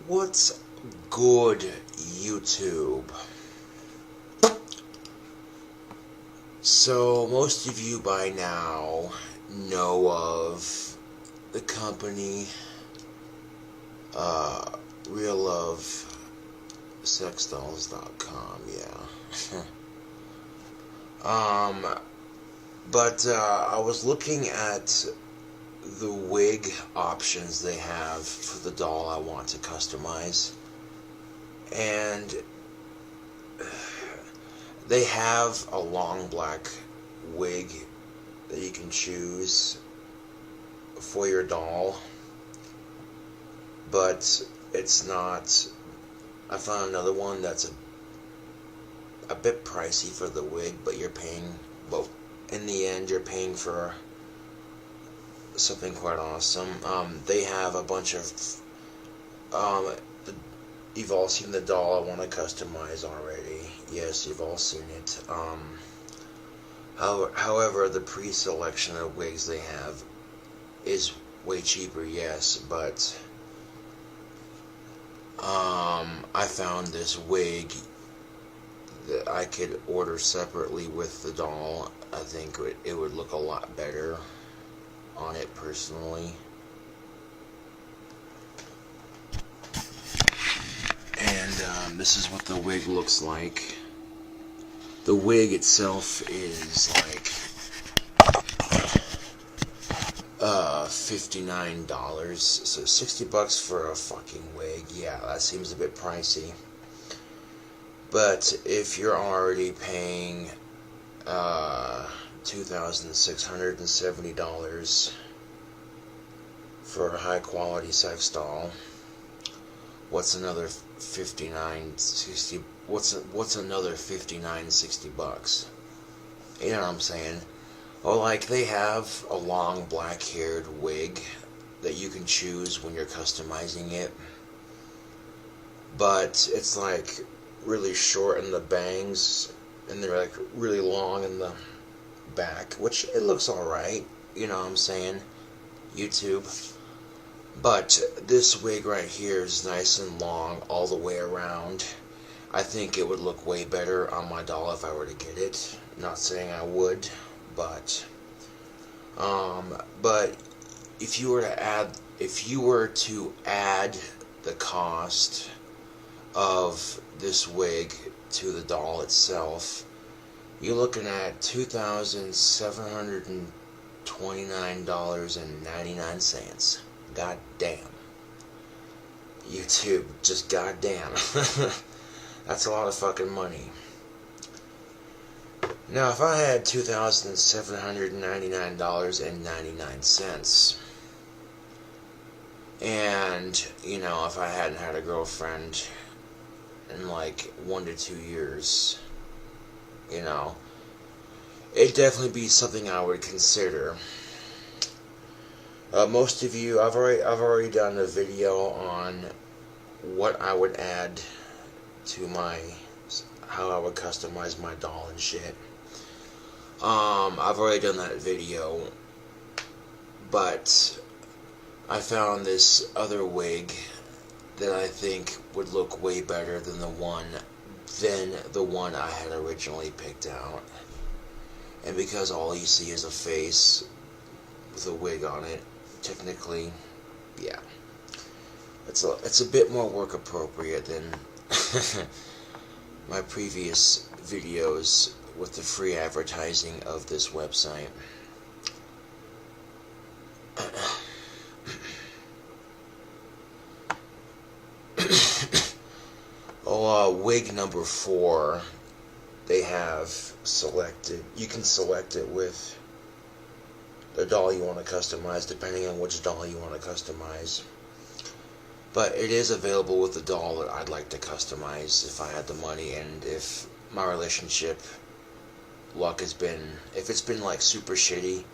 What's good, YouTube? So, most of you by now know of the company, reallovesexdolls.com, yeah. But I was looking at the wig options they have for the doll I want to customize, and they have a long black wig that you can choose for your doll, but it's not. I found another one that's a bit pricey for the wig, but you're paying, well, in the end you're paying for something quite awesome. They have a bunch of you've all seen the doll I want to customize already. Yes, you've all seen it. However, the pre-selection of wigs they have is way cheaper, yes, but I found this wig that I could order separately with the doll. I think it would look a lot better on it personally. And this is what the wig looks like. The wig itself is like $59, so $60 for a fucking wig. Yeah, that seems a bit pricey. But if you're already paying $2,670 for a high quality sex doll, what's another $59.60? What's another $59.60? You know what I'm saying? Well, like, they have a long black haired wig that you can choose when you're customizing it, but it's like really short in the bangs, and they're like really long in the back, which it looks alright, you know what I'm saying, YouTube. But this wig right here is nice and long all the way around. I think it would look way better on my doll if I were to get it. Not saying I would, but if you were to add the cost of this wig to the doll itself, you're looking at $2,729.99. God damn. YouTube, just goddamn. That's a lot of fucking money. Now, if I had $2,799.99, and, you know, if I hadn't had a girlfriend in like 1 to 2 years, you know, it'd definitely be something I would consider. Most of you, I've already done a video on what I would add to how I would customize my doll and shit. I've already done that video, but I found this other wig that I think would look way better than the one I had originally picked out. And because all you see is a face with a wig on it, technically, yeah, it's a bit more work appropriate than my previous videos with the free advertising of this website. Wig number 4, they have selected. You can select it with the doll you want to customize, depending on which doll you want to customize. But it is available with the doll that I'd like to customize if I had the money, and if my relationship luck has been, if it's been like super shitty,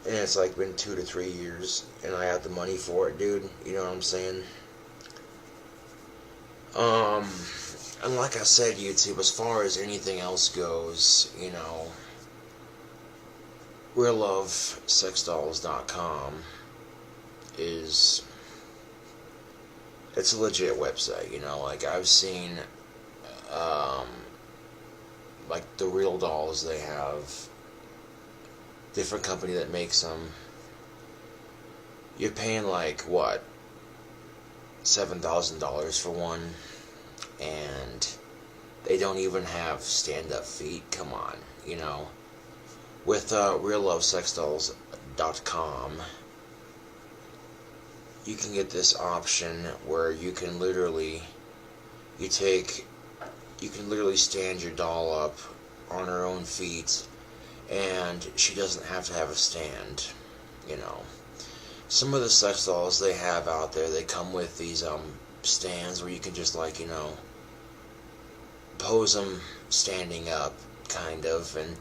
and it's like been 2 to 3 years, and I have the money for it, dude, you know what I'm saying? And like I said, YouTube, as far as anything else goes, you know, reallovesexdolls.com is It's a legit website, you know. Like I've seen, like the real dolls they have. Different company that makes them. You're paying like what, $7,000 for one, and they don't even have stand-up feet. Come on, you know. With reallovesexdolls.com, you can get this option where you can literally stand your doll up on her own feet, and she doesn't have to have a stand, you know. Some of the sex dolls they have out there, they come with these stands where you can just, like, you know, pose them standing up, kind of, and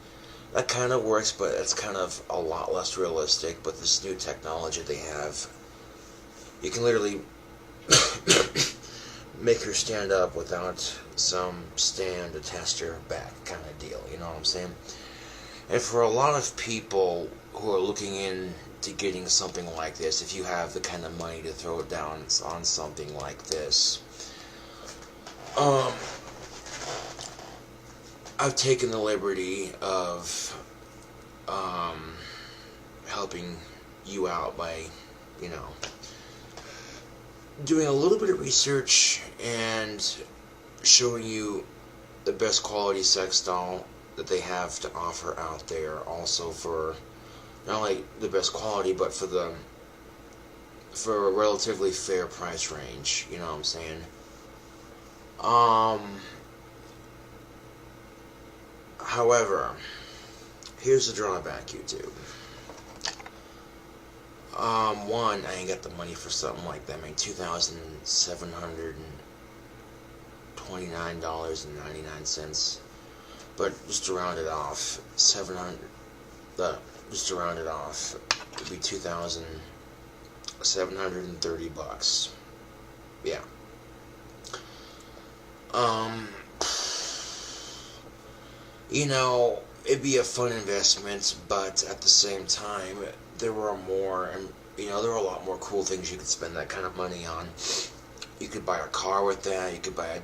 that kind of works, but it's kind of a lot less realistic. But this new technology they have, you can literally make her stand up without some stand attached to her back, kind of deal, you know what I'm saying? And for a lot of people who are looking into getting something like this, if you have the kind of money to throw it down on something like this, I've taken the liberty of helping you out by, you know, doing a little bit of research and showing you the best quality sex doll that they have to offer out there. Also for not only the best quality, but for a relatively fair price range. You know what I'm saying? However, here's the drawback, YouTube. One, I ain't got the money for something like that. I mean, $2,729.99. But just to round it off, just to round it off, it'd be $2,730. Yeah. You know, it'd be a fun investment, but at the same time, there were a lot more cool things you could spend that kind of money on. You could buy a car with that. You could buy a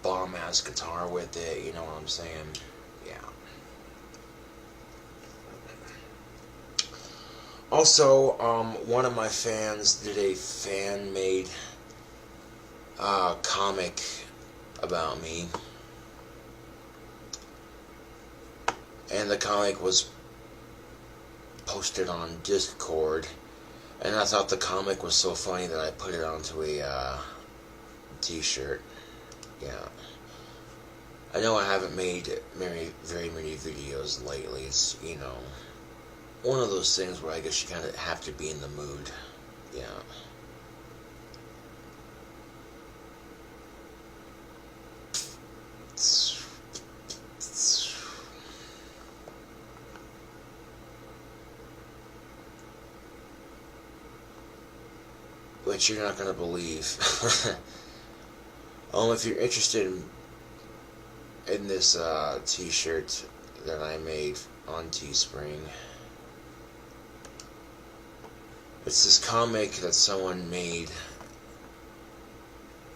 bomb-ass guitar with it. You know what I'm saying? Yeah. Also, one of my fans did a fan-made comic about me. And the comic was posted on Discord, and I thought the comic was so funny that I put it onto a t-shirt. Yeah. I know I haven't made very many videos lately. It's, you know, one of those things where I guess you kind of have to be in the mood. Yeah. Which you're not going to believe. If you're interested in this t-shirt that I made on Teespring, it's this comic that someone made,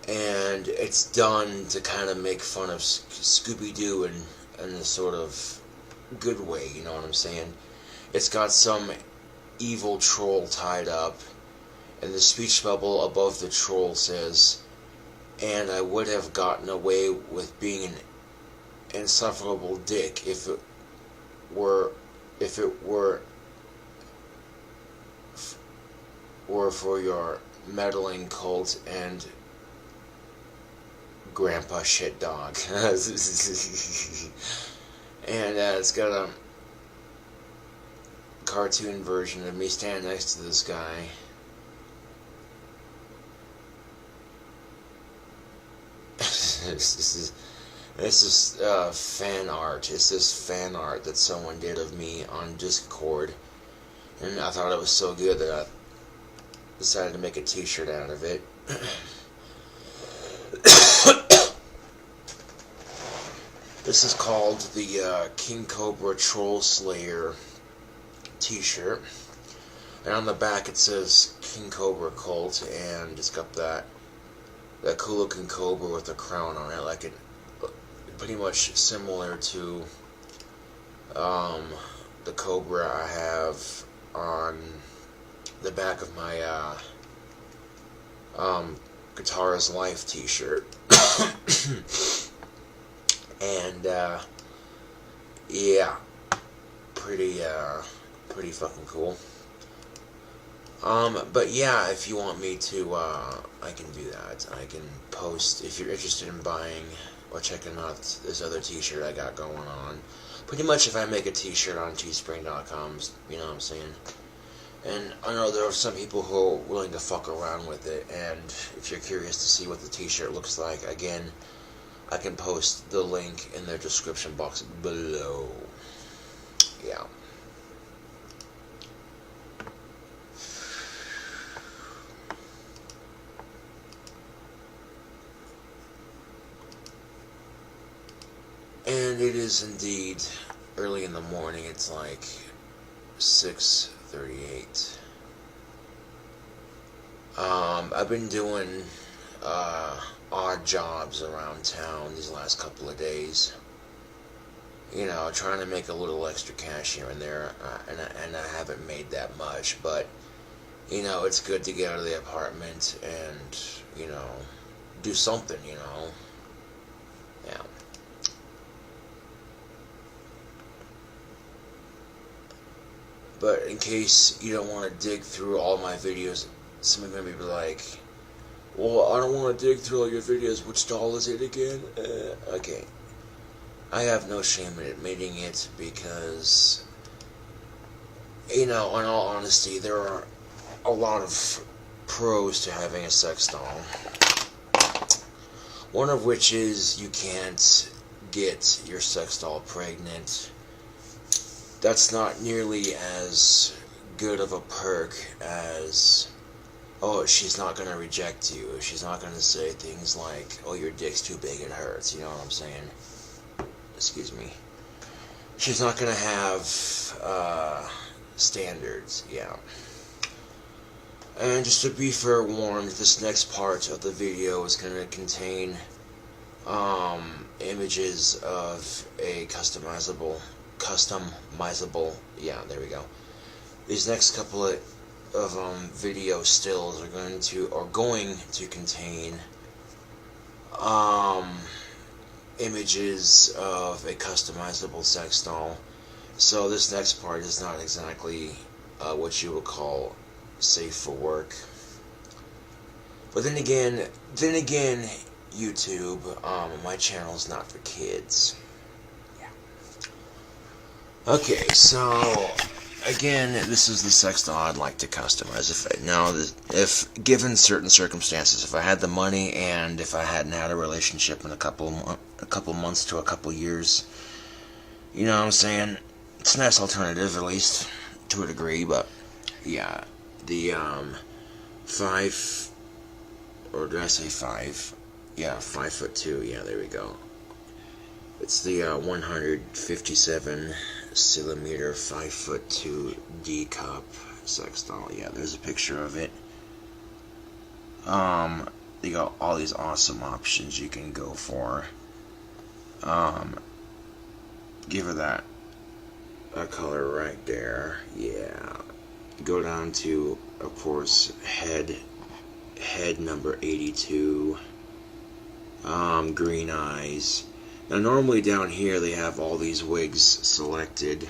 and it's done to kind of make fun of Scooby-Doo in a sort of good way, you know what I'm saying? It's got some evil troll tied up, and the speech bubble above the troll says, "And I would have gotten away with being an insufferable dick if it were for your meddling cult and grandpa shit dog." And it's got a cartoon version of me standing next to this guy. This is fan art. It's this fan art that someone did of me on Discord, and I thought it was so good that I decided to make a t-shirt out of it. This is called the King Cobra Troll Slayer t-shirt, and on the back it says King Cobra Cult, and it's got that that cool looking cobra with a crown on it, like it, pretty much similar to the cobra I have on the back of my Guitar is Life t-shirt. And yeah, pretty fucking cool. But yeah, if you want me to, I can do that. I can post, if you're interested in buying or checking out this other t-shirt I got going on. Pretty much if I make a t-shirt on teespring.com, you know what I'm saying? And I know there are some people who are willing to fuck around with it, and if you're curious to see what the t-shirt looks like, again, I can post the link in the description box below. Yeah. And it is indeed early in the morning. It's like 6:38. I've been doing odd jobs around town these last couple of days. You know, trying to make a little extra cash here and there, and I haven't made that much, but you know, it's good to get out of the apartment and, you know, do something, you know. Yeah. But in case you don't want to dig through all my videos, somebody may be like, well, I don't want to dig through all your videos, which doll is it again? Okay. I have no shame in admitting it, because, you know, in all honesty, there are a lot of pros to having a sex doll. One of which is you can't get your sex doll pregnant. That's not nearly as good of a perk as, oh, she's not going to reject you. She's not going to say things like, oh, your dick's too big, it hurts. You know what I'm saying? Excuse me. She's not going to have standards. Yeah. And just to be fair warned, this next part of the video is going to contain images of a customizable, yeah, there we go. These next couple of video stills are going to contain images of a customizable sex doll. So this next part is not exactly what you would call safe for work. But then again, YouTube, my channel is not for kids. Okay, so again, this is the sex doll I'd like to customize. If given certain circumstances, if I had the money and if I hadn't had a relationship in a couple months to a couple years, you know what I'm saying? It's a nice alternative, at least to a degree. But yeah, the 5, or did I say 5? Yeah, 5'2". Yeah, there we go. It's the 157 centimeter 5'2" D cup sex doll. Yeah, there's a picture of it. They got all these awesome options you can go for. Give her that color right there. Yeah. Go down to, of course, head number 82. Green eyes. Now normally down here they have all these wigs selected,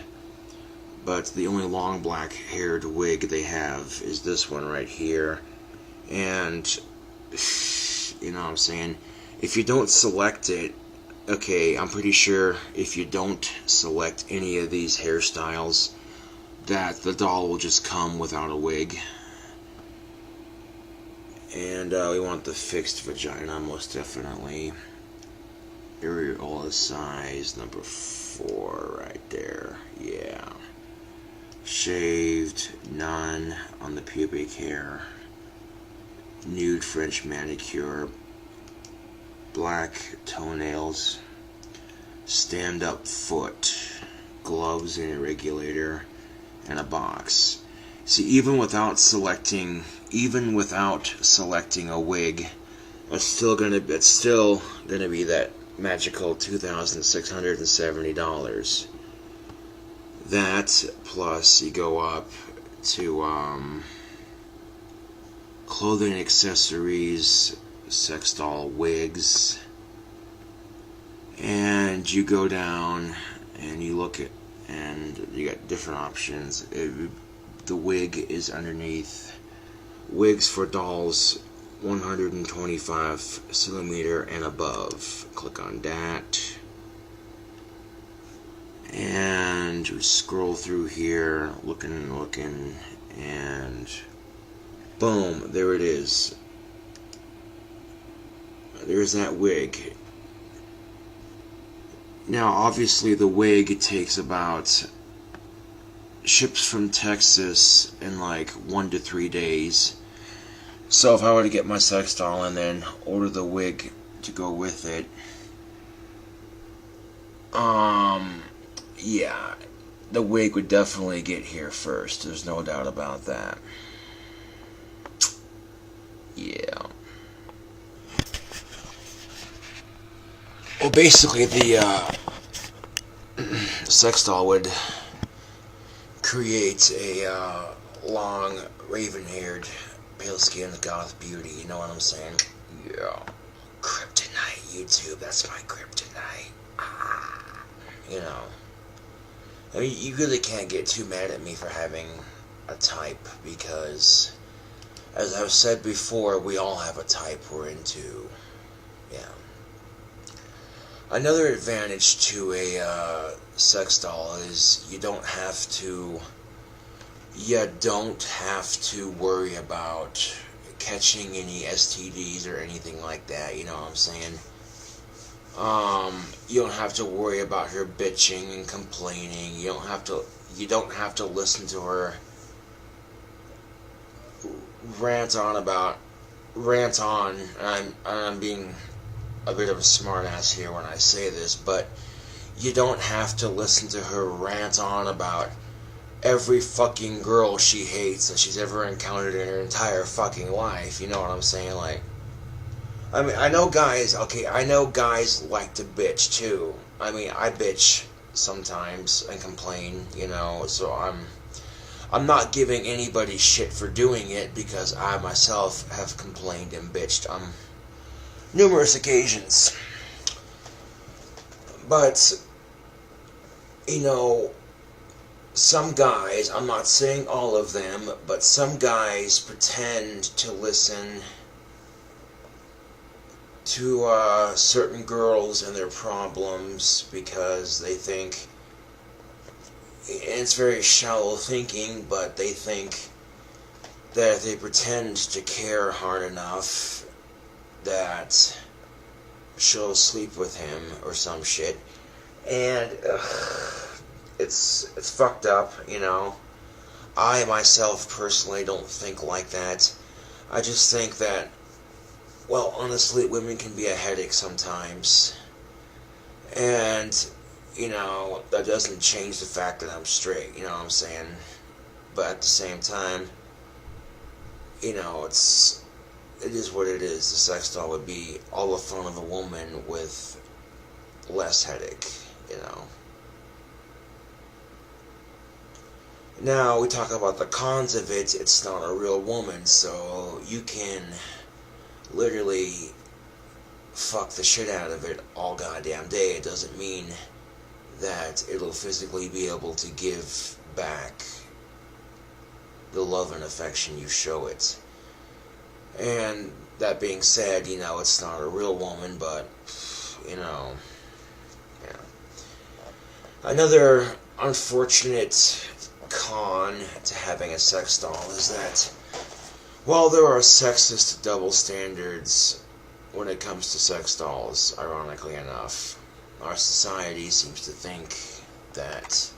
but the only long black haired wig they have is this one right here. And you know what I'm saying, if you don't select it, okay, I'm pretty sure if you don't select any of these hairstyles, that the doll will just come without a wig. And we want the fixed vagina, most definitely. Areola size number 4 right there. Yeah. Shaved, none on the pubic hair. Nude French manicure. Black toenails. Stand-up foot. Gloves and a regulator. And a box. See, even without selecting a wig, it's still gonna be that magical $2,670. That plus you go up to clothing, accessories, sex doll, wigs, and you go down and you look at, and you got different options. The wig is underneath. Wigs for dolls 125 centimeter and above. Click on that. And you scroll through here, looking, and boom, there it is. There's that wig. Now, obviously, the wig takes ships from Texas in like 1 to 3 days. So if I were to get my sex doll and then order the wig to go with it, yeah, the wig would definitely get here first. There's no doubt about that. Yeah. Well, basically, the sex doll would create a long, raven-haired, pale-skinned goth beauty. You know what I'm saying? Yeah. Kryptonite, YouTube. That's my kryptonite. You know. I mean, you really can't get too mad at me for having a type, because, as I've said before, we all have a type we're into. Yeah. Another advantage to a sex doll is you don't have to worry about catching any STDs or anything like that. You know what I'm saying? You don't have to worry about her bitching and complaining. You don't have to listen to her rant on. And I'm being a bit of a smartass here when I say this, but you don't have to listen to her rant on about every fucking girl she hates that she's ever encountered in her entire fucking life. You know what I'm saying? Like, I mean, I know guys like to bitch too. I mean, I bitch sometimes and complain, you know, so I'm not giving anybody shit for doing it, because I myself have complained and bitched on numerous occasions. But, you know, some guys, I'm not saying all of them, but some guys pretend to listen to certain girls and their problems because they think, and it's very shallow thinking, but they think that if they pretend to care hard enough, that she'll sleep with him or some shit. And it's fucked up, you know. I myself personally don't think like that. I just think that, well, honestly, women can be a headache sometimes. And, you know, that doesn't change the fact that I'm straight, you know what I'm saying? But at the same time, you know, it is what it is. The sex doll would be all the fun of a woman with less headache, you know. Now, we talk about the cons of it. It's not a real woman, so you can literally fuck the shit out of it all goddamn day. It doesn't mean that it'll physically be able to give back the love and affection you show it. And that being said, you know, it's not a real woman, but, you know, yeah. Another unfortunate con to having a sex doll is that, while there are sexist double standards when it comes to sex dolls, ironically enough, our society seems to think that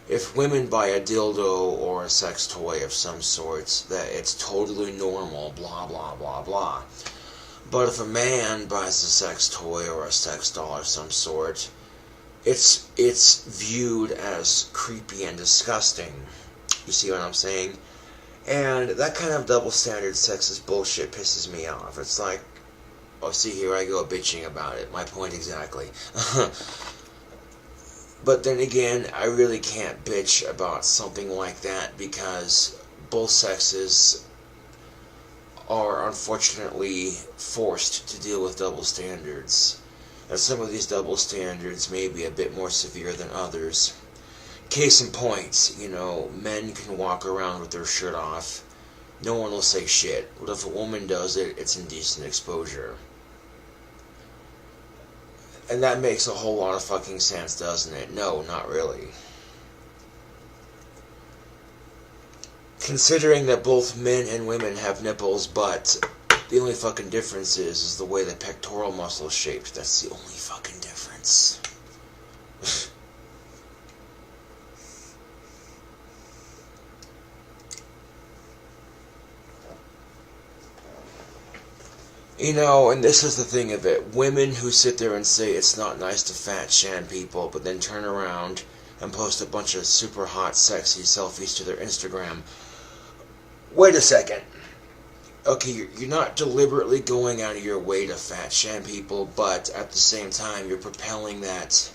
if women buy a dildo or a sex toy of some sort, that it's totally normal, blah, blah, blah, blah. But if a man buys a sex toy or a sex doll of some sort, it's viewed as creepy and disgusting. You see what I'm saying? And that kind of double standard sexist bullshit pisses me off. It's like, Oh, see, here I go bitching about it. My point exactly. But then again, I really can't bitch about something like that because both sexes are unfortunately forced to deal with double standards. And some of these double standards may be a bit more severe than others. Case in point, men can walk around with their shirt off. No one will say shit. But if a woman does it, it's indecent exposure. And that makes a whole lot of fucking sense, doesn't it? No, not really. Considering that both men and women have nipples, but the only fucking difference is the way the pectoral muscle is shaped. That's the only fucking difference. And this is the thing of it. Women who sit there and say it's not nice to fat sham people, but then turn around and post a bunch of super hot, sexy selfies to their Instagram. Wait a second. Okay, you're not deliberately going out of your way to fat sham people, but at the same time, you're propelling that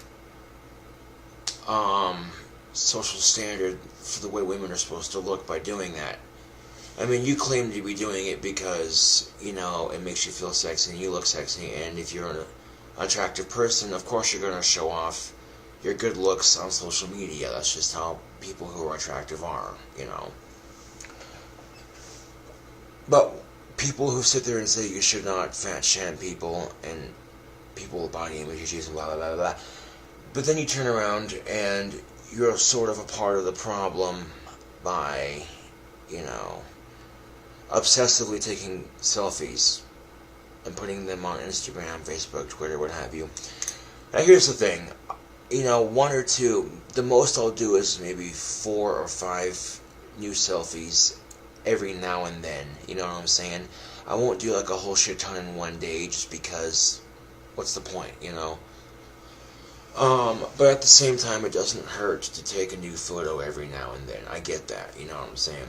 social standard for the way women are supposed to look by doing that. I mean, you claim to be doing it because, it makes you feel sexy and you look sexy, and if you're an attractive person, of course you're going to show off your good looks on social media. That's just how people who are attractive are, But people who sit there and say you should not fat sham people and people with body image issues and blah, blah, blah, blah, but then you turn around and you're sort of a part of the problem by, obsessively taking selfies and putting them on Instagram, Facebook, Twitter, what have you. Now here's the thing, one or two, the most I'll do is maybe 4 or 5 new selfies every now and then, you know what I'm saying? I won't do like a whole shit ton in one day just because, what's the point, But at the same time, it doesn't hurt to take a new photo every now and then. I get that, you know what I'm saying?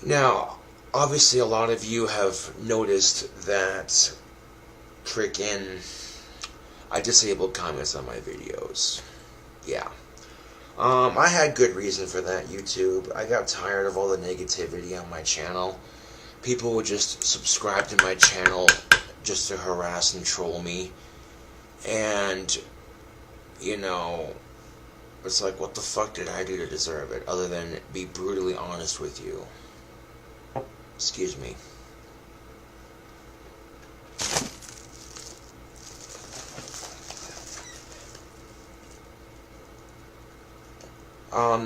Now, obviously a lot of you have noticed that I disabled comments on my videos. Yeah. I had good reason for that, YouTube. I got tired of all the negativity on my channel. People would just subscribe to my channel just to harass and troll me. And, it's like, what the fuck did I do to deserve it, other than be brutally honest with you? Excuse me.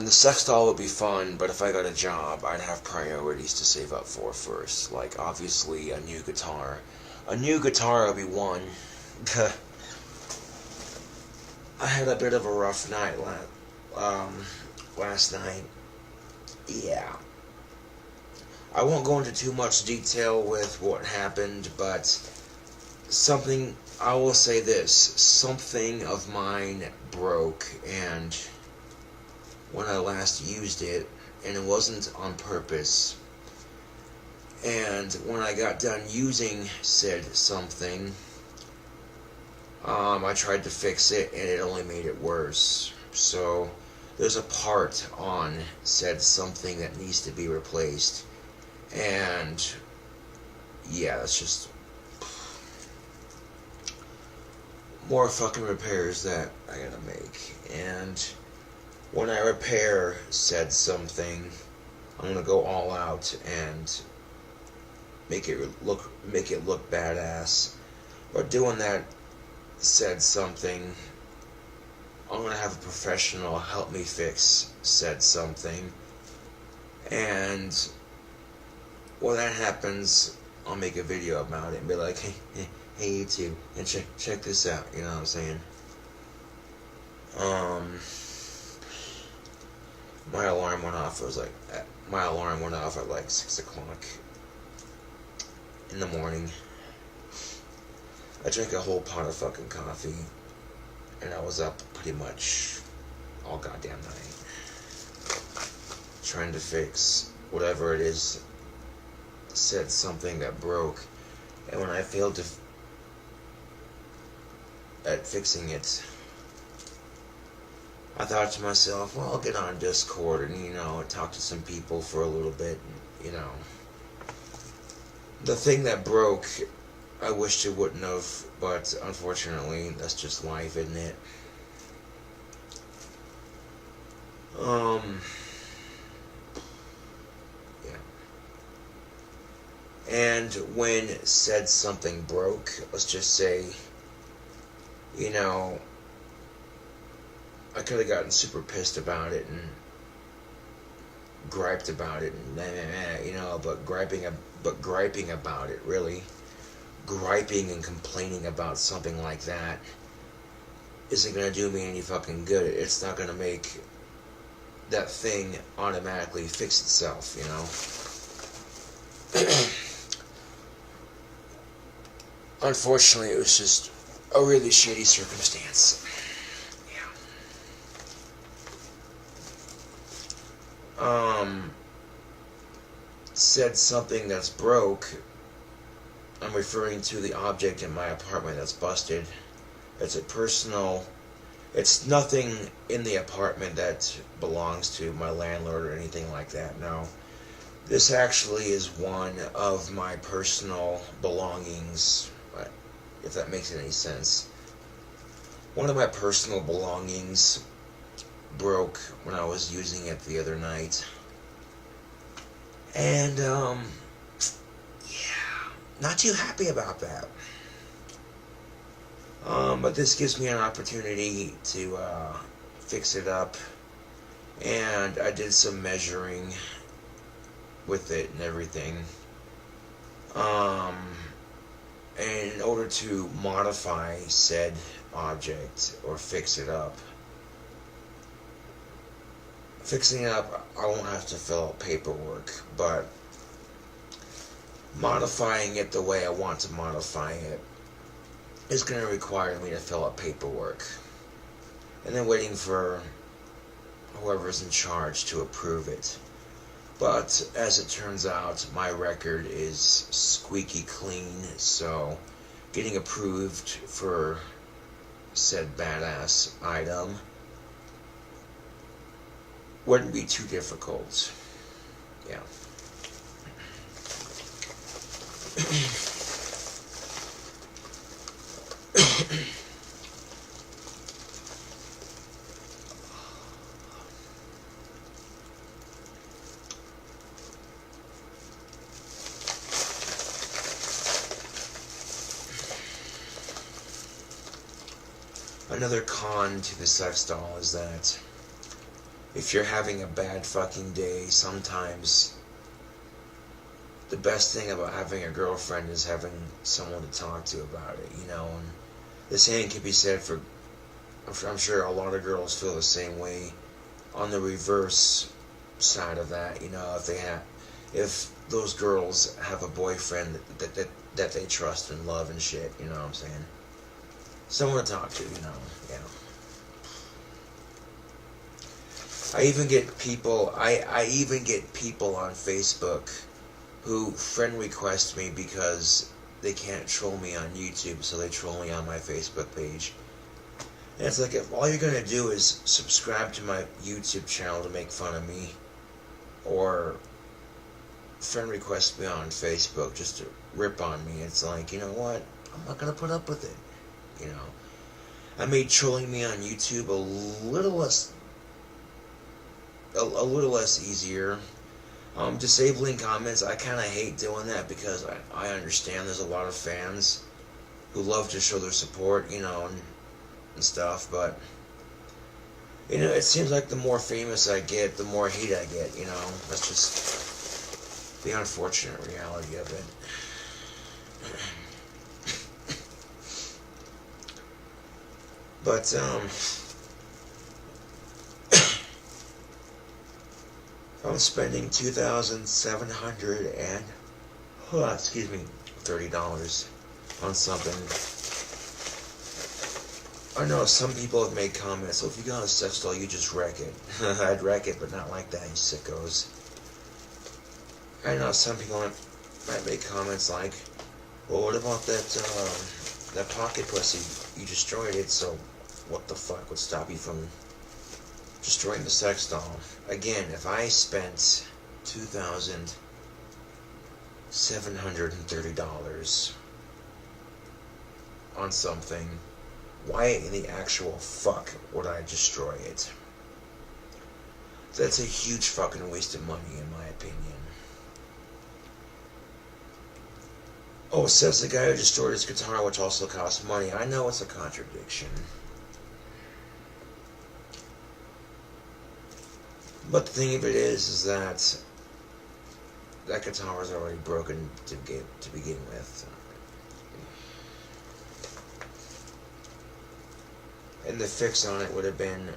The sex doll would be fun, but if I got a job, I'd have priorities to save up for first. Like, obviously, a new guitar. A new guitar would be one. I had a bit of a rough night last night. Yeah. I won't go into too much detail with what happened, but I will say this, something of mine broke, and when I last used it, and it wasn't on purpose, and when I got done using said something, I tried to fix it, and it only made it worse. So there's a part on said something that needs to be replaced, and yeah, that's just more fucking repairs that I gotta make. And when I repair said something, I'm gonna go all out and make it look badass. But doing that said something, I'm gonna have a professional help me fix said something, and when that happens, I'll make a video about it and be like, hey YouTube, and check this out, you know what I'm saying? My alarm went off at like 6 o'clock in the morning. I drank a whole pot of fucking coffee, and I was up pretty much all goddamn night trying to fix whatever it is said something that broke, and when I failed at fixing it, I thought to myself, well, I'll get on Discord and, talk to some people for a little bit, The thing that broke, I wished it wouldn't have, but unfortunately, that's just life, isn't it? Yeah. And when said something broke, let's just say, I could have gotten super pissed about it and griped about it and but griping about it, really, griping and complaining about something like that isn't going to do me any fucking good. It's not going to make that thing automatically fix itself, Unfortunately, it was just a really shitty circumstance. Said something that's broke. I'm referring to the object in my apartment that's busted. It's nothing in the apartment that belongs to my landlord or anything like that, no. This actually is one of my personal belongings, if that makes any sense. One of my personal belongings broke when I was using it the other night. And, not too happy about that. But this gives me an opportunity to fix it up. And I did some measuring with it and everything. And in order to modify said object or fix it up, fixing it up, I won't have to fill out paperwork, but modifying it the way I want to modify it is going to require me to fill out paperwork. And then waiting for whoever's in charge to approve it. But as it turns out, my record is squeaky clean, so getting approved for said badass item wouldn't be too difficult. Yeah. Another con to the sex doll is that if you're having a bad fucking day, sometimes the best thing about having a girlfriend is having someone to talk to about it, and the same can be said for, I'm sure a lot of girls feel the same way on the reverse side of that, if those girls have a boyfriend that they trust and love and shit, you know what I'm saying? Someone to talk to, yeah. I even get people on Facebook who friend request me because they can't troll me on YouTube, so they troll me on my Facebook page. And it's like, if all you're gonna do is subscribe to my YouTube channel to make fun of me, or friend request me on Facebook just to rip on me, it's like, you know what? I'm not gonna put up with it. I made trolling me on YouTube a little less easier. Disabling comments, I kind of hate doing that because I understand there's a lot of fans who love to show their support, and stuff, but it seems like the more famous I get, the more hate I get, that's just the unfortunate reality of it. But, I'm spending $2,730 on something. I know some people have made comments, so if you got a sex doll, you just wreck it. I'd wreck it, but not like that, you sickos. I know some people might make comments like, well, what about that pocket pussy? You destroyed it, so what the fuck would stop you from destroying the sex doll? Again, if I spent $2,730 on something, why in the actual fuck would I destroy it? That's a huge fucking waste of money, in my opinion. Oh, says the guy who destroyed his guitar, which also costs money. I know it's a contradiction. But the thing of it is that that guitar was already broken to begin with. And the fix on it would have been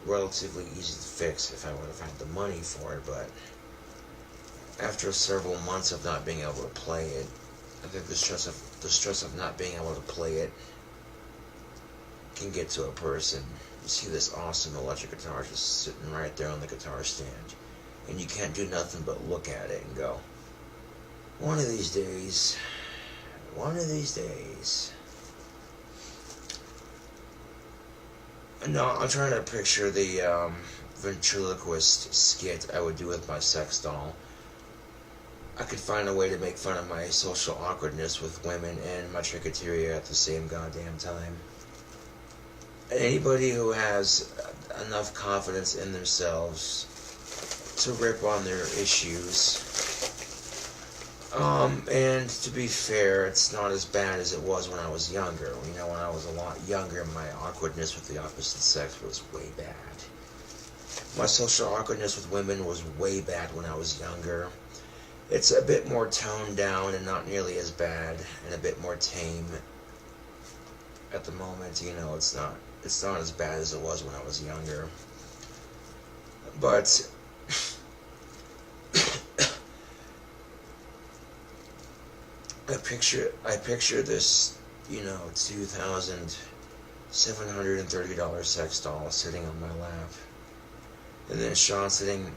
relatively easy to fix if I would have had the money for it, but after several months of not being able to play it, I think the stress of not being able to play it can get to a person. You see this awesome electric guitar just sitting right there on the guitar stand, and you can't do nothing but look at it and go, one of these days. No, I'm trying to picture the ventriloquist skit I would do with my sex doll. I could find a way to make fun of my social awkwardness with women and my trichoteria at the same goddamn time. And anybody who has enough confidence in themselves to rip on their issues. And to be fair, it's not as bad as it was when I was younger. You know, when I was a lot younger, my awkwardness with the opposite sex was way bad. My social awkwardness with women was way bad when I was younger. It's a bit more toned down and not nearly as bad, and a bit more tame at the moment. You know, it's not as bad as it was when I was younger. But I picture this, you know, $2,730 sex doll sitting on my lap, and then Sean sitting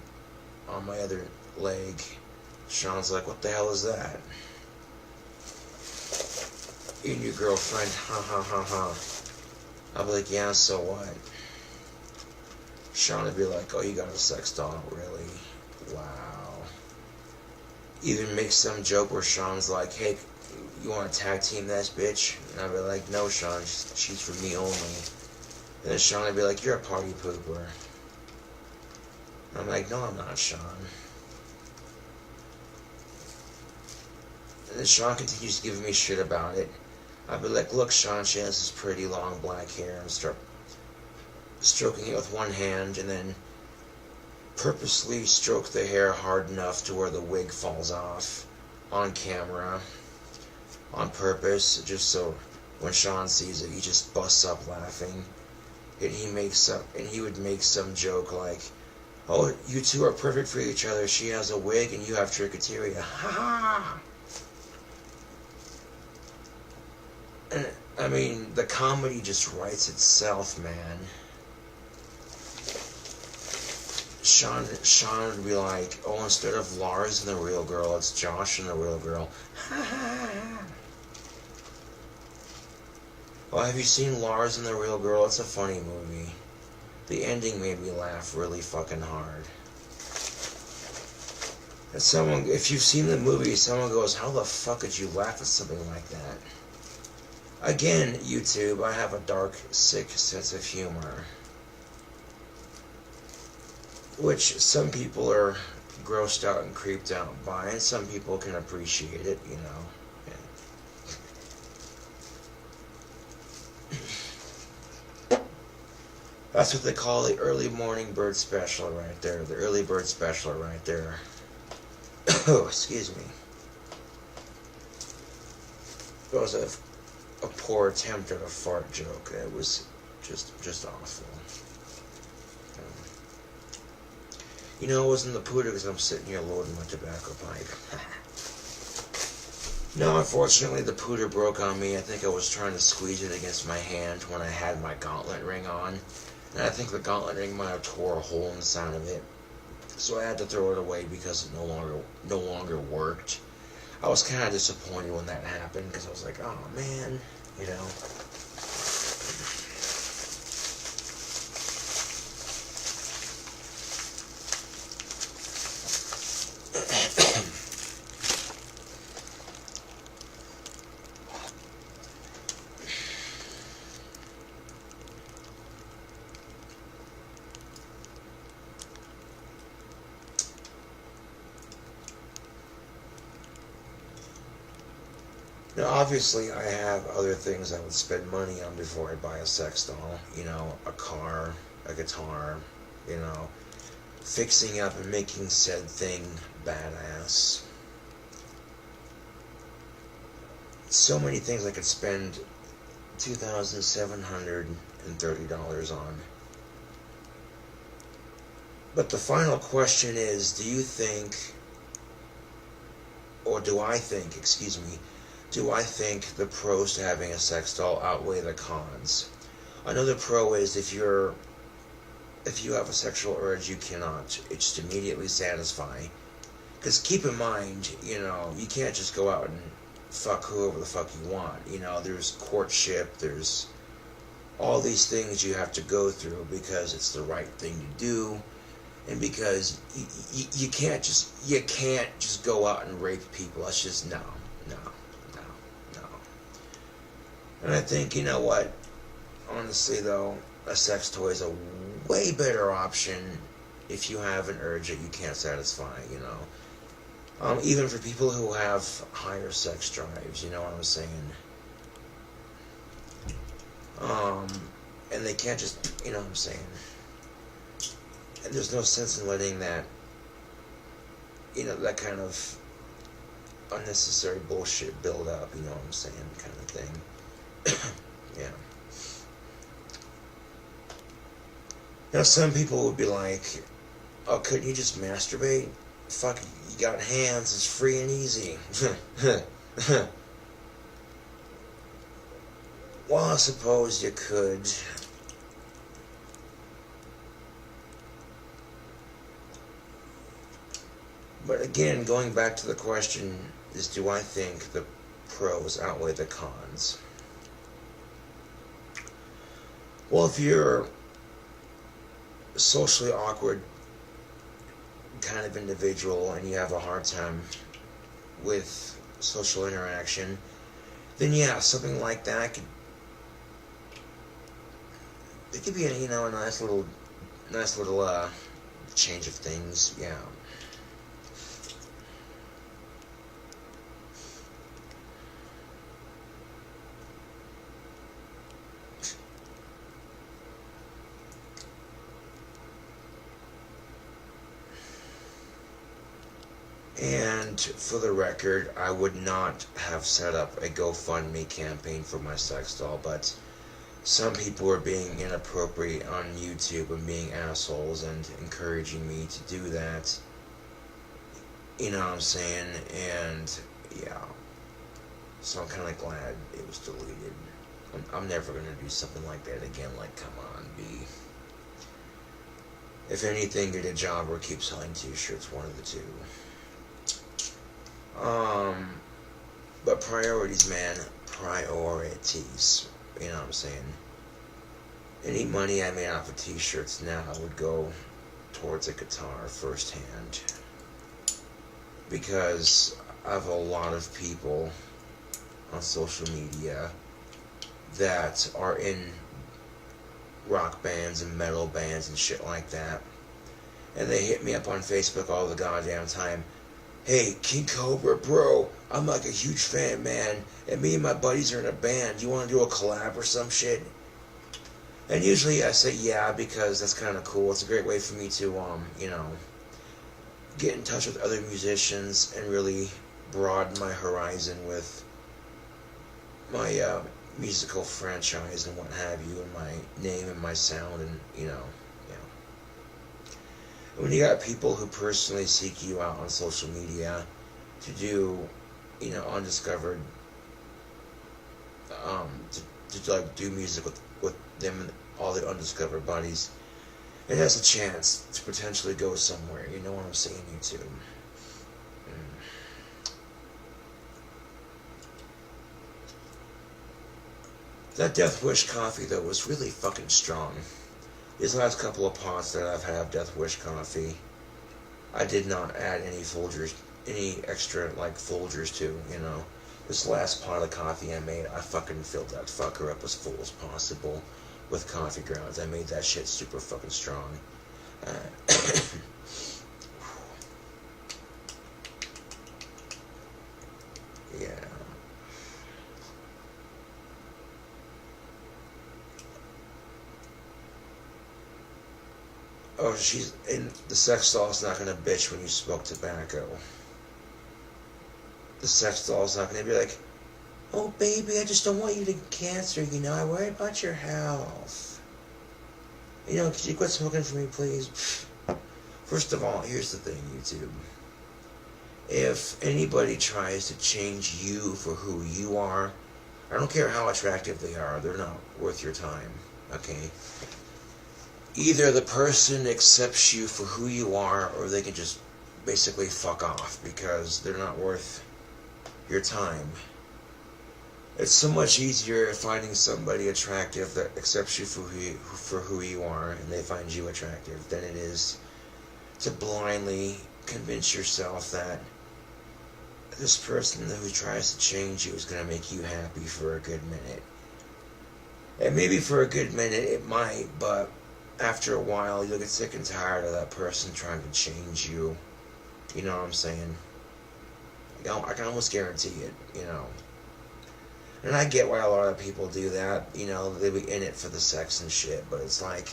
on my other leg. Sean's like, what the hell is that? You and your girlfriend, ha ha ha ha. I'll be like, yeah, so what? Sean would be like, oh, you got a sex doll, really? Wow. Even make some joke where Sean's like, hey, you want to tag team this bitch? And I'd be like, no, Sean, she's for me only. And then Sean would be like, you're a party pooper. And I'm like, no, I'm not, Sean. And then Sean continues giving me shit about it. I'd be like, look, Sean, she has this pretty long black hair, and start stroking it with one hand, and then purposely stroke the hair hard enough to where the wig falls off on camera, on purpose, just so when Sean sees it, he just busts up laughing, and he would make some joke like, oh, you two are perfect for each other, she has a wig and you have trichoteria, ha ha. And, I mean, the comedy just writes itself, man. Sean would be like, oh, instead of Lars and the real girl, it's Josh and the real girl. Well, have you seen Lars and the Real Girl? It's a funny movie. The ending made me laugh really fucking hard. And if you've seen the movie, someone goes, how the fuck could you laugh at something like that? Again, YouTube, I have a dark, sick sense of humor. Which some people are grossed out and creeped out by, and some people can appreciate it, you know. Yeah. That's what they call the early morning bird special right there. The early bird special right there. Oh, excuse me. It was a poor attempt at a fart joke. It was just awful. You know, it wasn't the pooter because I'm sitting here loading my tobacco pipe. No, unfortunately, the pooter broke on me. I think I was trying to squeeze it against my hand when I had my gauntlet ring on. And I think the gauntlet ring might have tore a hole in the side of it. So I had to throw it away because it no longer worked. I was kind of disappointed when that happened because I was like, oh man, you know. Now, obviously, I have other things I would spend money on before I buy a sex doll. You know, a car, a guitar, you know, fixing up and making said thing badass. So many things I could spend $2,730 on. But the final question is, do you think, or do I think, excuse me, do I think the pros to having a sex doll outweigh the cons? Another pro is if you have a sexual urge you cannot just immediately satisfy. Because keep in mind, you know, you can't just go out and fuck whoever the fuck you want. You know, there's courtship, there's all these things you have to go through because it's the right thing to do, and because you can't just go out and rape people. That's just no. And I think, you know what, honestly though, a sex toy is a way better option if you have an urge that you can't satisfy, you know. Even for people who have higher sex drives, you know what I'm saying. And they can't just, you know what I'm saying. And there's no sense in letting that, you know, that kind of unnecessary bullshit build up, you know what I'm saying, kind of thing. Yeah. Now, some people would be like, oh, couldn't you just masturbate? Fuck, you got hands, it's free and easy. Well, I suppose you could. But again, going back to the question is, do I think the pros outweigh the cons? Well, if you're a socially awkward kind of individual and you have a hard time with social interaction, then yeah, something like that could be a, you know, a nice little change of things, yeah. And for the record, I would not have set up a GoFundMe campaign for my sex doll, but some people are being inappropriate on YouTube and being assholes and encouraging me to do that. You know what I'm saying? And yeah. So I'm kind of glad it was deleted. I'm never going to do something like that again. Like, come on, B. If anything, get a job or keep selling t-shirts, one of the two. But priorities, man. Priorities. You know what I'm saying? Any money I made off of t-shirts now would go towards a guitar firsthand. Because I have a lot of people on social media that are in rock bands and metal bands and shit like that. And they hit me up on Facebook all the goddamn time. Hey, King Cobra, bro, I'm like a huge fan, man, and me and my buddies are in a band. You want to do a collab or some shit? And usually I say yeah, because that's kind of cool. It's a great way for me to, you know, get in touch with other musicians and really broaden my horizon with my musical franchise and what have you, and my name and my sound, and, you know. When you got people who personally seek you out on social media to do, you know, undiscovered, to like do music with them and all their undiscovered buddies, it has a chance to potentially go somewhere. You know what I'm saying, YouTube? That Death Wish coffee, though, was really fucking strong. These last couple of pots that I've had of Death Wish coffee, I did not add any Folgers, any extra, like, Folgers to, you know. This last pot of coffee I made, I fucking filled that fucker up as full as possible with coffee grounds. I made that shit super fucking strong. Yeah. Oh, she's in the sex doll's not gonna bitch when you smoke tobacco. The sex doll's not gonna be like, oh baby, I just don't want you to get cancer, you know, I worry about your health. You know, could you quit smoking for me, please? First of all, here's the thing, YouTube. If anybody tries to change you for who you are, I don't care how attractive they are, they're not worth your time, okay? Either the person accepts you for who you are, or they can just basically fuck off because they're not worth your time. It's so much easier finding somebody attractive that accepts you for who you are and they find you attractive than it is to blindly convince yourself that this person who tries to change you is going to make you happy for a good minute. And maybe for a good minute it might, but after a while you'll get sick and tired of that person trying to change you. You know what I'm saying? I can almost guarantee it, you know. And I get why a lot of people do that, you know, they be in it for the sex and shit, but it's like,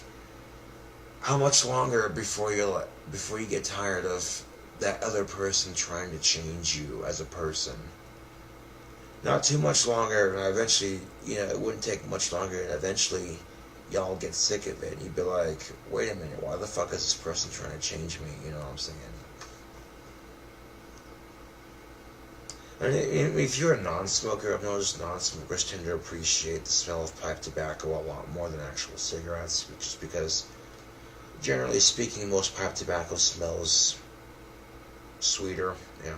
how much longer before you get tired of that other person trying to change you as a person? Not too much longer, and eventually, you know, it wouldn't take much longer, and eventually y'all get sick of it, and you'd be like, wait a minute, why the fuck is this person trying to change me, you know what I'm saying? And if you're a non-smoker, I've noticed non-smokers tend to appreciate the smell of pipe tobacco a lot more than actual cigarettes, just because, generally speaking, most pipe tobacco smells sweeter, yeah.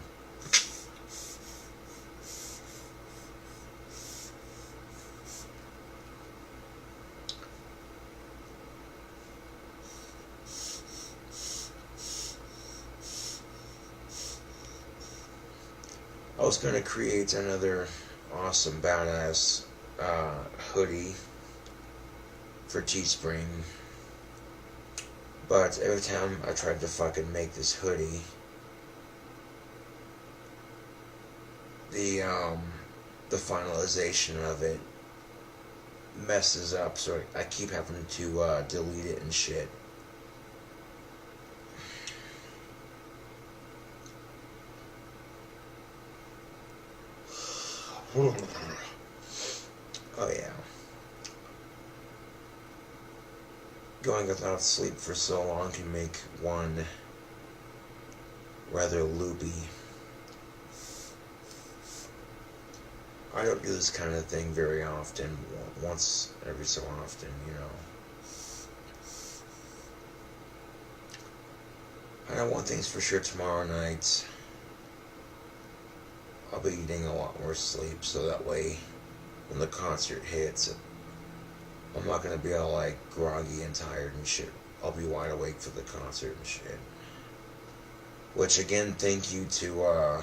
I was going to create another awesome, badass hoodie for Teespring, but every time I tried to fucking make this hoodie, the finalization of it messes up, so I keep having to delete it and shit. Oh yeah. Going without sleep for so long can make one rather loopy. I don't do this kind of thing very often, once every so often, you know. I know one thing's for sure, tomorrow night I'll be eating a lot more sleep, so that way when the concert hits, I'm not going to be all like groggy and tired and shit. I'll be wide awake for the concert and shit. Which again, thank you to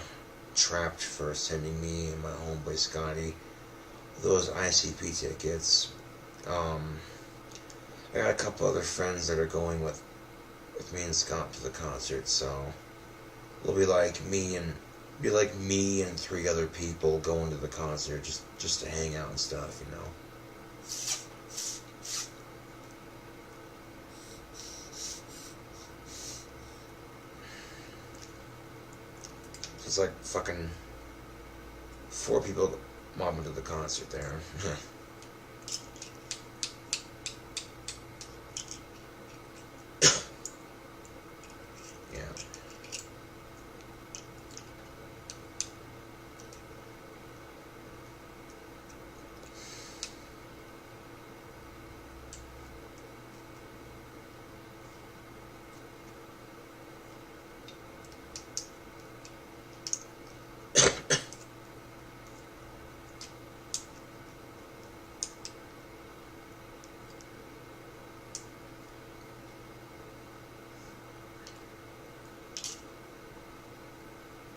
Trapped for sending me and my homeboy Scotty those ICP tickets. I got a couple other friends that are going with me and Scott to the concert, so it'll be like me and 3 other people going to the concert just to hang out and stuff, you know. It's like fucking 4 people mobbing to the concert there. Yeah.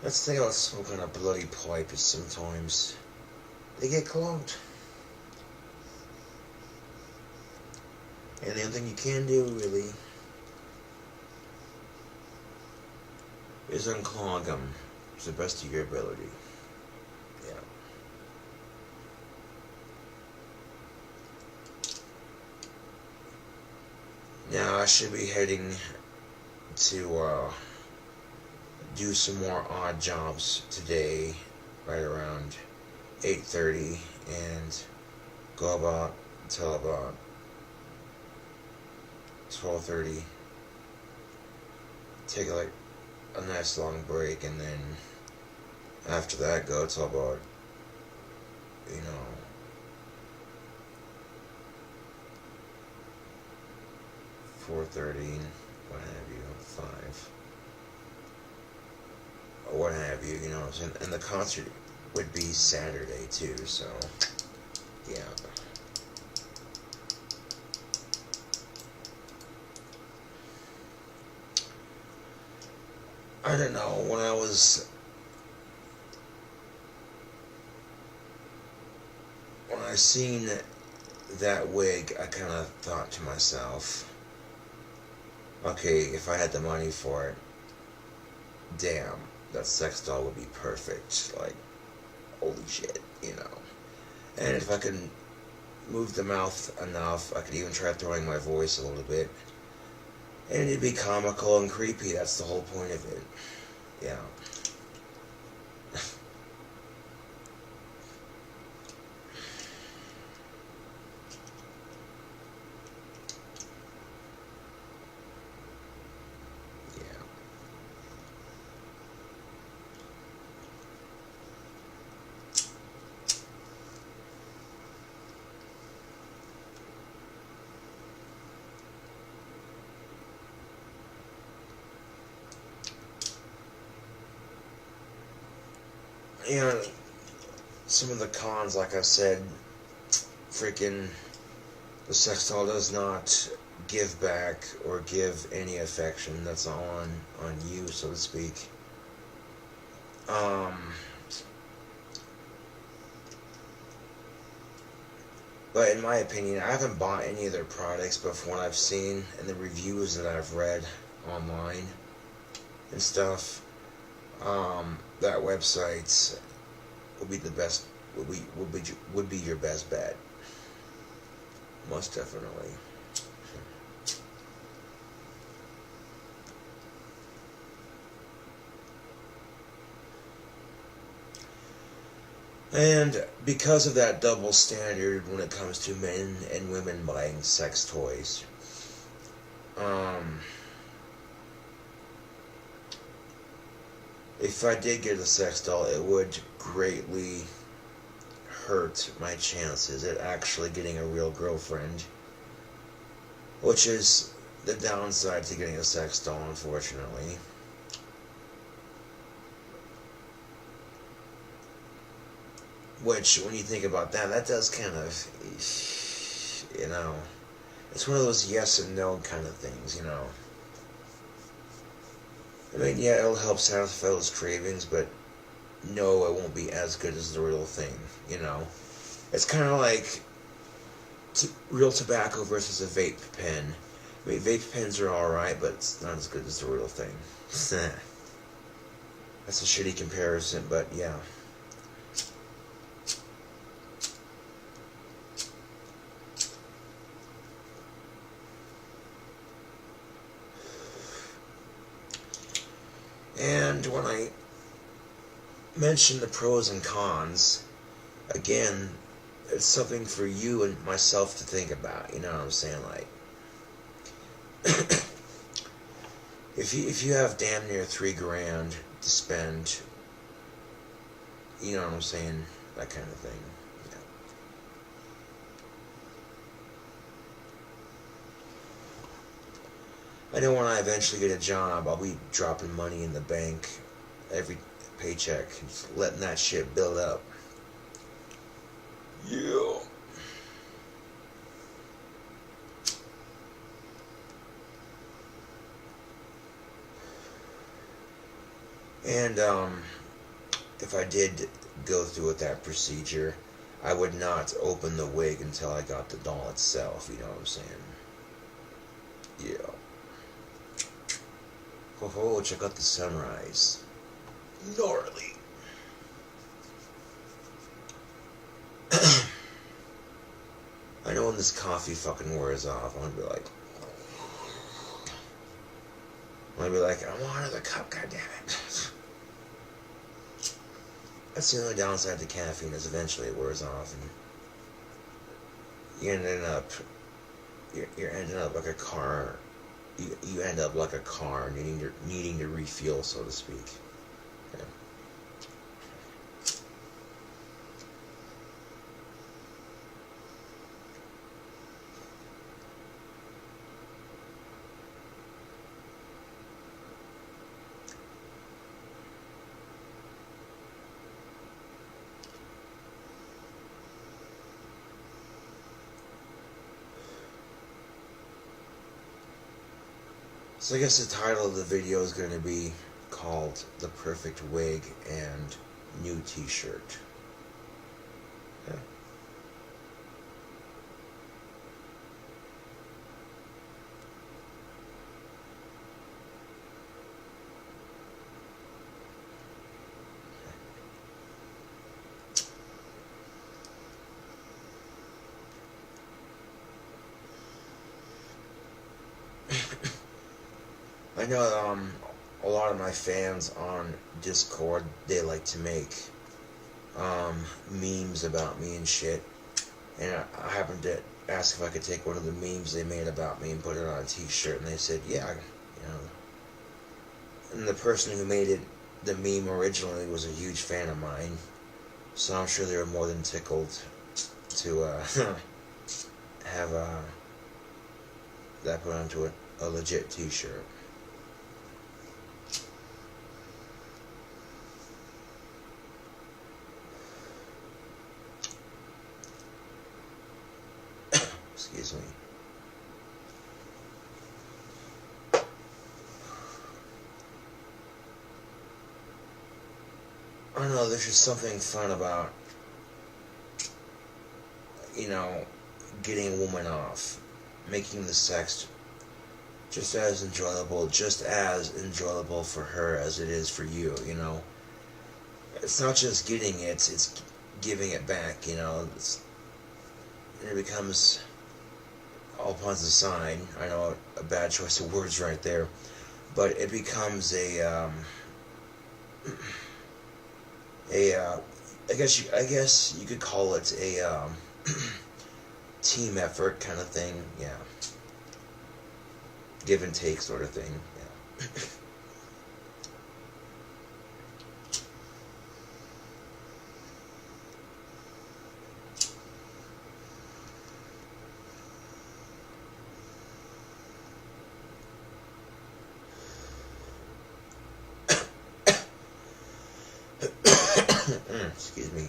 That's the thing about smoking a bloody pipe is sometimes they get clogged. And the only thing you can do, really, is unclog them to the best of your ability. Yeah. Now, I should be heading to do some more odd jobs today, right around 8:30, and go about until about 12:30. Take like a nice long break, and then after that go till about 4:30, what have you, 5, or what have you, and the concert would be Saturday too, so yeah. I don't know, when I seen that wig, I kind of thought to myself, okay, if I had the money for it, damn, that sex doll would be perfect. Like, holy shit, And if I could move the mouth enough, I could even try throwing my voice a little bit. And it'd be comical and creepy, that's the whole point of it. Yeah. Some of the cons, like I said, freaking the sex doll does not give back or give any affection. That's on you, so to speak. But in my opinion, I haven't bought any of their products, but from what I've seen and the reviews that I've read online and stuff, that website would be the best. Would be your best bet. Most definitely. And because of that double standard when it comes to men and women buying sex toys, if I did get a sex doll, it would greatly hurt my chances at actually getting a real girlfriend, which is the downside to getting a sex doll, unfortunately. Which, when you think about that, that does kind of, it's one of those yes and no kind of things, I mean, yeah, it'll help satisfy those cravings, but no, it won't be as good as the real thing, It's kind of like real tobacco versus a vape pen. I mean, vape pens are alright, but it's not as good as the real thing. That's a shitty comparison, but yeah. And when I mention the pros and cons, again, it's something for you and myself to think about, you know what I'm saying? Like, if you have damn near $3,000 to spend, you know what I'm saying? That kind of thing. I know when I eventually get a job, I'll be dropping money in the bank every paycheck, just letting that shit build up. Yeah. And if I did go through with that procedure, I would not open the wig until I got the doll itself, you know what I'm saying? Yeah. Oh, check out the sunrise. Gnarly. I know when this coffee fucking wears off, I'm gonna be like, I want another cup, goddammit. That's the only downside to caffeine is eventually it wears off and you're ending up like a car. You end up like a car needing to refuel, so to speak. Yeah. So I guess the title of the video is going to be called The Perfect Wig and New T-Shirt. Yeah. I know a lot of my fans on Discord, they like to make memes about me and shit. And I happened to ask if I could take one of the memes they made about me and put it on a t-shirt, and they said, yeah, you know. And the person who made it, the meme originally, was a huge fan of mine. So I'm sure they were more than tickled to have that put onto a legit t-shirt. Excuse me. I don't know, there's just something fun about, you know, getting a woman off, making the sex just as enjoyable for her as it is for you, you know. It's not just getting it, it's giving it back, you know. And it becomes all puns aside. I know a bad choice of words right there, but it becomes I guess you could call it a team effort kind of thing. Yeah, give and take sort of thing. Yeah. Excuse me.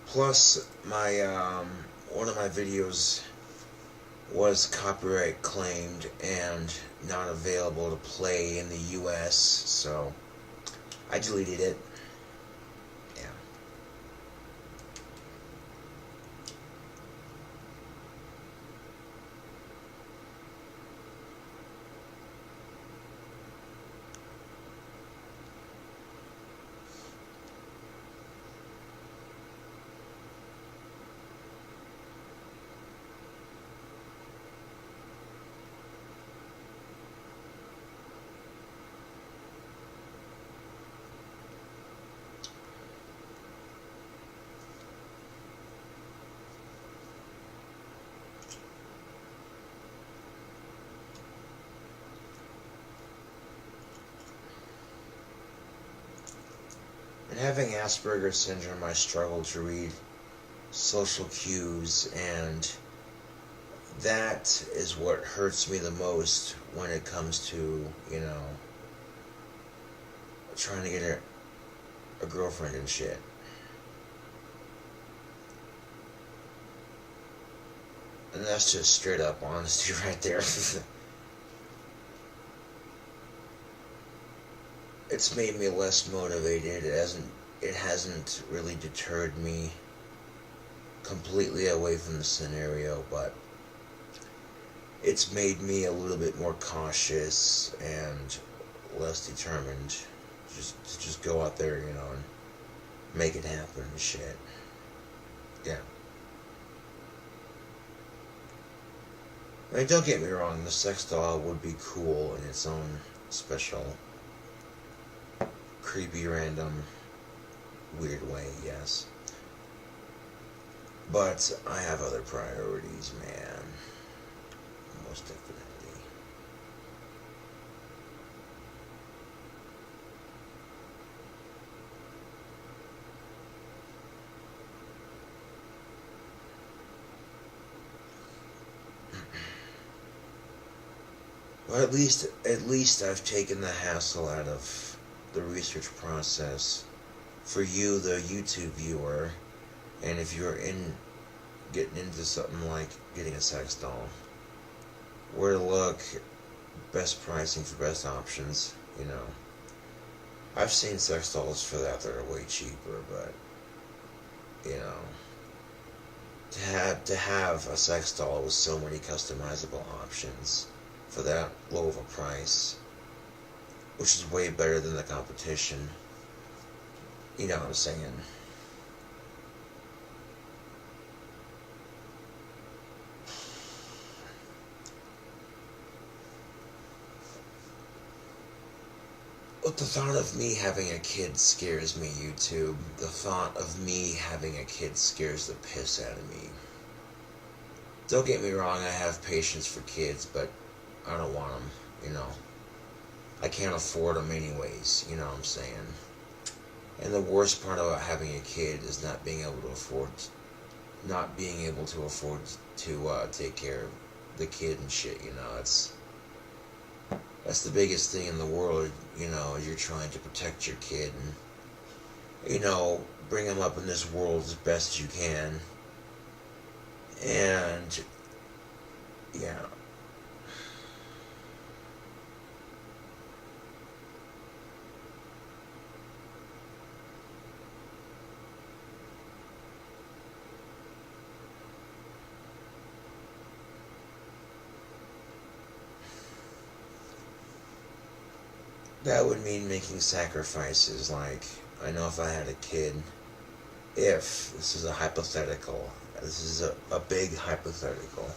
Plus, my one of my videos was copyright claimed and not available to play in the US, so I deleted it. Yeah. Having Asperger's syndrome, I struggle to read social cues, and that is what hurts me the most when it comes to, trying to get a girlfriend and shit. And that's just straight up honesty right there. It's made me less motivated. It hasn't really deterred me completely away from the scenario, but it's made me a little bit more cautious and less determined to just go out there, and make it happen and shit. Yeah. I mean, don't get me wrong, the sex doll would be cool in its own special, creepy, random, weird way, yes. But I have other priorities, man. Most definitely. Well, at least I've taken the hassle out of the research process for you, the YouTube viewer, and if you're getting into something like getting a sex doll, where to look, best pricing for best options, I've seen sex dolls for that are way cheaper, but to have a sex doll with so many customizable options for that low of a price, which is way better than the competition. You know what I'm saying? But the thought of me having a kid scares me, YouTube. The thought of me having a kid scares the piss out of me. Don't get me wrong, I have patience for kids, but I don't want them, I can't afford them anyways, you know what I'm saying? And the worst part about having a kid is not being able to afford to take care of the kid and shit, that's the biggest thing in the world, you're trying to protect your kid and, bring them up in this world as best you can. And, yeah. That would mean making sacrifices, like, I know if I had a kid, this is a hypothetical, this is a big hypothetical,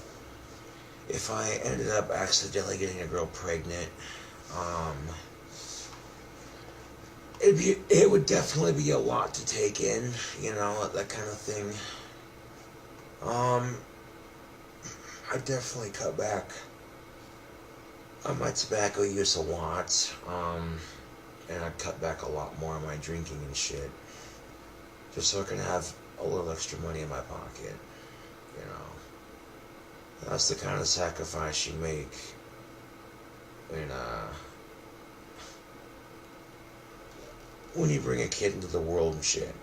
if I ended up accidentally getting a girl pregnant, it would definitely be a lot to take in, that kind of thing. I'd definitely cut back on my tobacco use a lot, and I'd cut back a lot more on my drinking and shit, just so I can have a little extra money in my pocket, That's the kind of sacrifice you make when you bring a kid into the world and shit.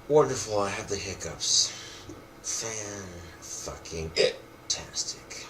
Wonderful, I have the hiccups. Fan-fucking-tastic.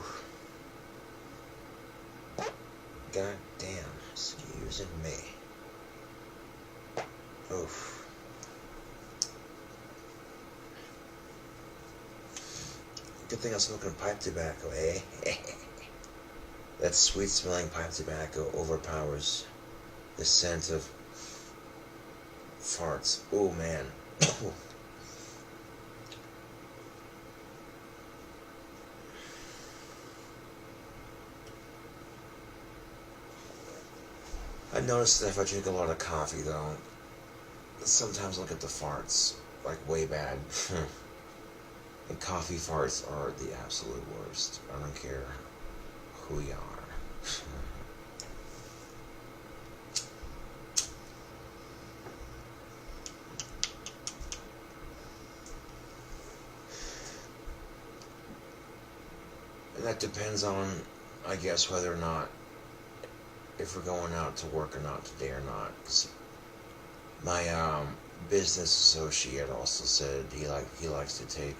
Oof. God damn. Excuse me. Oof. Good thing I'm smoking pipe tobacco, eh? That sweet-smelling pipe tobacco overpowers the scent of farts. Oh, man. I noticed that if I drink a lot of coffee, though, sometimes I'll get the farts, like, way bad. And coffee farts are the absolute worst. I don't care who you are. And that depends on, I guess, whether or not, if we're going out to work or not today or not. 'Cause my business associate also said he likes to take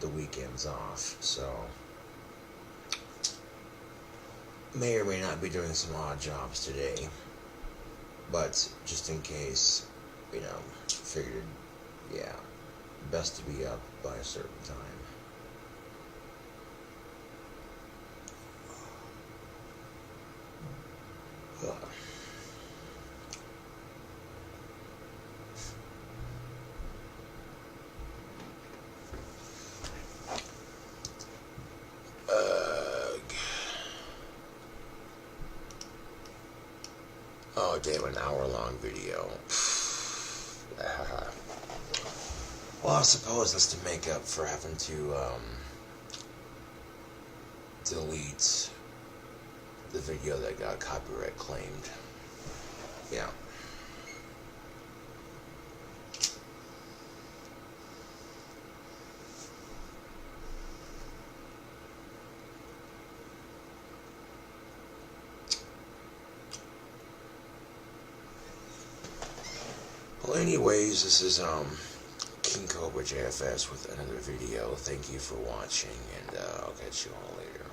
the weekends off, so may or may not be doing some odd jobs today, but just in case, figured, yeah, best to be up by a certain time. Oh, damn, an hour-long video. Well, I suppose that's to make up for having to delete the video that got copyright claimed. Yeah. Well, anyways, this is KingCobraJFS with another video. Thank you for watching, and I'll catch you all later.